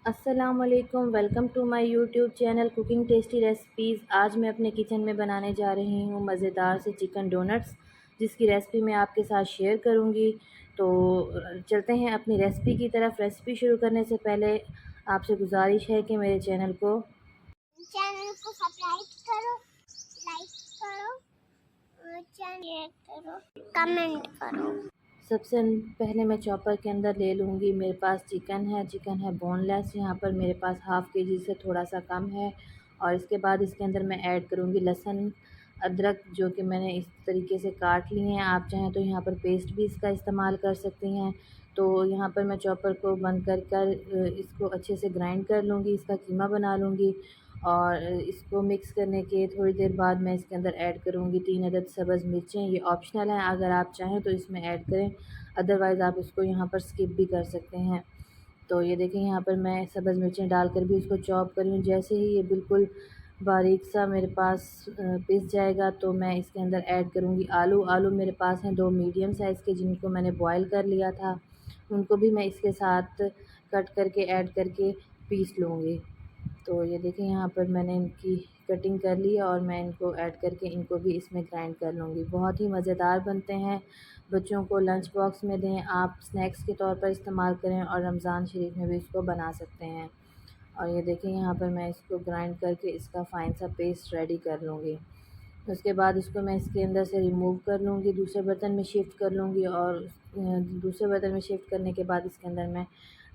अस्सलामुअलैकुम, welcome to my YouTube channel cooking tasty recipes. आज मैं अपने किचन में बनाने जा रही हूँ मज़ेदार से चिकन डोनट्स, जिसकी रेसिपी मैं आपके साथ शेयर करूँगी। तो चलते हैं अपनी रेसिपी की तरफ। रेसिपी शुरू करने से पहले आपसे गुजारिश है कि मेरे चैनल को सब्सक्राइब करो, लाइक करो और शेयर करो, कमेंट करो। सबसे पहले मैं चॉपर के अंदर ले लूँगी। मेरे पास चिकन है बोनलेस, यहाँ पर मेरे पास हाफ़ केजी से थोड़ा सा कम है। और इसके बाद इसके अंदर मैं ऐड करूँगी लहसुन अदरक, जो कि मैंने इस तरीके से काट लिए हैं। आप चाहें तो यहाँ पर पेस्ट भी इसका इस्तेमाल कर सकती हैं। तो यहाँ पर मैं चॉपर को बंद कर इसको अच्छे से ग्राइंड कर लूँगी, इसका कीमा बना लूँगी। और इसको मिक्स करने के थोड़ी देर बाद मैं इसके अंदर ऐड करूँगी 3 अदद सब्ज़ मिर्चें। ये ऑप्शनल हैं, अगर आप चाहें तो इसमें ऐड करें, अदरवाइज़ आप इसको यहाँ पर स्किप भी कर सकते हैं। तो ये देखें, यहाँ पर मैं सब्ज़ मिर्चें डालकर भी इसको चॉप कर रही हूँ। जैसे ही ये बिल्कुल बारीक सा मेरे पास पिस जाएगा तो मैं इसके अंदर ऐड करूँगी आलू मेरे पास हैं 2 मीडियम साइज़ के, जिनको मैंने बॉयल कर लिया था। उनको भी मैं इसके साथ कट करके ऐड करके पीस लूँगी। तो ये देखें, यहाँ पर मैंने इनकी कटिंग कर ली है और मैं इनको ऐड करके इनको भी इसमें ग्राइंड कर लूँगी। बहुत ही मज़ेदार बनते हैं, बच्चों को लंच बॉक्स में दें, आप स्नैक्स के तौर पर इस्तेमाल करें और रमज़ान शरीफ में भी इसको बना सकते हैं। और ये देखें, यहाँ पर मैं इसको ग्राइंड करके इसका फ़ाइन सा पेस्ट रेडी कर लूँगी। उसके बाद इसको मैं इसके अंदर से रिमूव कर लूँगी, दूसरे बर्तन में शिफ्ट कर लूँगी। और दूसरे बर्तन में शिफ्ट करने के बाद इसके अंदर मैं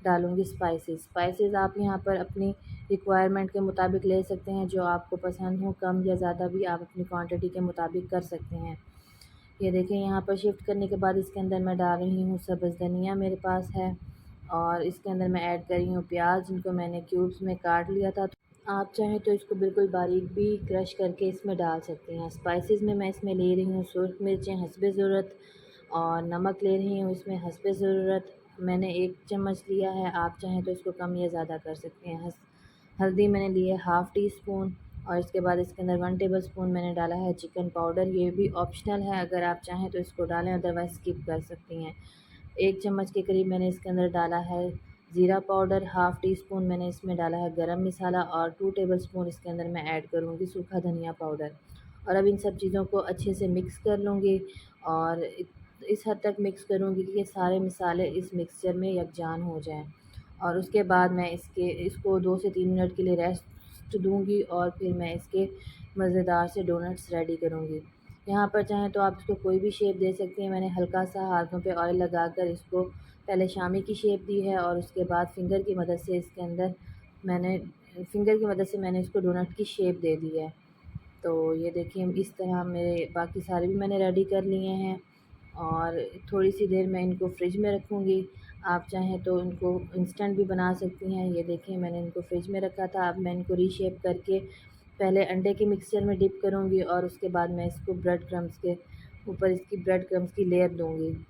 डालूँगी स्पाइसेस आप यहाँ पर अपनी रिक्वायरमेंट के मुताबिक ले सकते हैं, जो आपको पसंद हो, कम या ज़्यादा भी आप अपनी क्वांटिटी के मुताबिक कर सकते हैं। ये देखें, यहाँ पर शिफ्ट करने के बाद इसके अंदर मैं डाल रही हूँ सब्ज़ धनिया मेरे पास है। और इसके अंदर मैं ऐड कर रही हूँ प्याज, जिनको मैंने क्यूब्स में काट लिया था। आप चाहें तो इसको बिल्कुल बारीक भी क्रश करके इसमें डाल सकते हैं। स्पाइसेस में मैं इसमें ले रही हूँ सुर्ख मिर्चें हस्बे ज़रूरत, और नमक ले रही हूँ इसमें हस्बे ज़रूरत। मैंने 1 चम्मच लिया है, आप चाहें तो इसको कम या ज़्यादा कर सकते हैं। हल्दी मैंने ली है हाफ़ टी स्पून। और इसके बाद इसके अंदर 1 टेबल स्पून मैंने डाला है चिकन पाउडर। ये भी ऑप्शनल है, अगर आप चाहें तो इसको डालें, अदरवाइज़ स्किप कर सकती हैं। 1 चम्मच के करीब मैंने इसके अंदर डाला है ज़ीरा पाउडर, हाफ़ टी स्पून मैंने इसमें डाला है गरम मसाला, और 2 टेबल स्पून इसके अंदर मैं ऐड करूँगी सूखा धनिया पाउडर। और अब इन सब चीज़ों को अच्छे से मिक्स कर लूँगी, और इस हद तक मिक्स करूँगी कि ये सारे मसाले इस मिक्सचर में यकजान हो जाएँ। और उसके बाद मैं इसको 2 से 3 मिनट के लिए रेस्ट दूँगी, और फिर मैं इसके मज़ेदार से डोनट्स रेडी करूँगी। यहाँ पर चाहें तो आप इसको कोई भी शेप दे सकते हैं। मैंने हल्का सा हाथों पे ऑयल लगाकर इसको पहले शामी की शेप दी है, और उसके बाद फिंगर की मदद से मैंने इसको डोनट की शेप दे दी है। तो ये देखिए, इस तरह मेरे बाकी सारे भी मैंने रेडी कर लिए हैं। और थोड़ी सी देर मैं इनको फ्रिज में रखूँगी। आप चाहें तो इनको इंस्टेंट भी बना सकती हैं। ये देखिए, मैंने इनको फ्रिज में रखा था। अब मैं इनको रीशेप करके पहले अंडे के मिक्सचर में डिप करूँगी, और उसके बाद मैं इसको ब्रेड क्रम्स के ऊपर इसकी ब्रेड क्रम्स की लेयर दूँगी।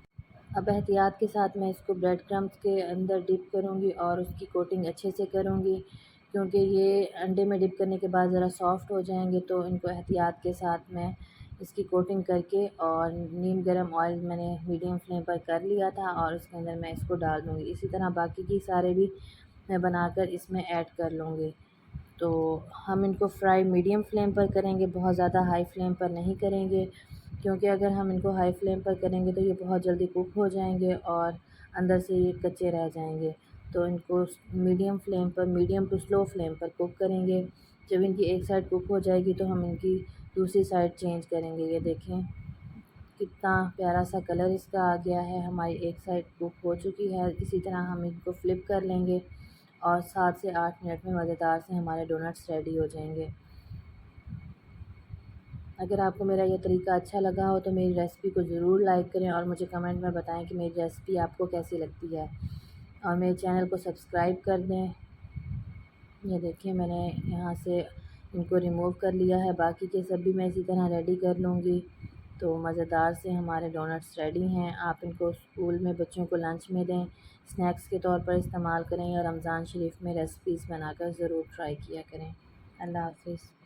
अब एहतियात के साथ मैं इसको ब्रेड क्रम्स के अंदर डिप करूँगी और उसकी कोटिंग अच्छे से करूँगी, क्योंकि ये अंडे में डिप करने के बाद ज़रा सॉफ़्ट हो जाएंगे। तो इनको एहतियात के साथ मैं इसकी कोटिंग करके, और नीम गरम ऑयल मैंने मीडियम फ्लेम पर कर लिया था, और उसके अंदर मैं इसको डाल दूँगी। इसी तरह बाकी की सारे भी मैं बनाकर इसमें ऐड कर लूँगी। तो हम इनको फ्राई मीडियम फ्लेम पर करेंगे, बहुत ज़्यादा हाई फ्लेम पर नहीं करेंगे, क्योंकि अगर हम इनको हाई फ्लेम पर करेंगे तो ये बहुत जल्दी कुक हो जाएंगे और अंदर से ये कच्चे रह जाएंगे। तो इनको मीडियम टू स्लो फ्लेम पर कुक करेंगे। जब इनकी एक साइड कुक हो जाएगी तो हम इनकी दूसरी साइड चेंज करेंगे। ये देखें, कितना प्यारा सा कलर इसका आ गया है। हमारी एक साइड कुक हो चुकी है। इसी तरह हम इनको फ्लिप कर लेंगे, और 7 से 8 मिनट में मज़ेदार से हमारे डोनट्स रेडी हो जाएंगे। अगर आपको मेरा यह तरीका अच्छा लगा हो तो मेरी रेसिपी को ज़रूर लाइक करें, और मुझे कमेंट में बताएं कि मेरी रेसिपी आपको कैसी लगती है। और मेरे चैनल को सब्सक्राइब कर दें। ये देखिए, मैंने यहाँ से इनको रिमूव कर लिया है। बाकी के सब भी मैं इसी तरह रेडी कर लूँगी। तो मज़ेदार से हमारे डोनट्स रेडी हैं। आप इनको स्कूल में बच्चों को लंच में दें, स्नैक्स के तौर पर इस्तेमाल करें, या रमज़ान शरीफ में रेसिपीज़ बनाकर ज़रूर ट्राई किया करें। अल्लाह हाफ़िज़।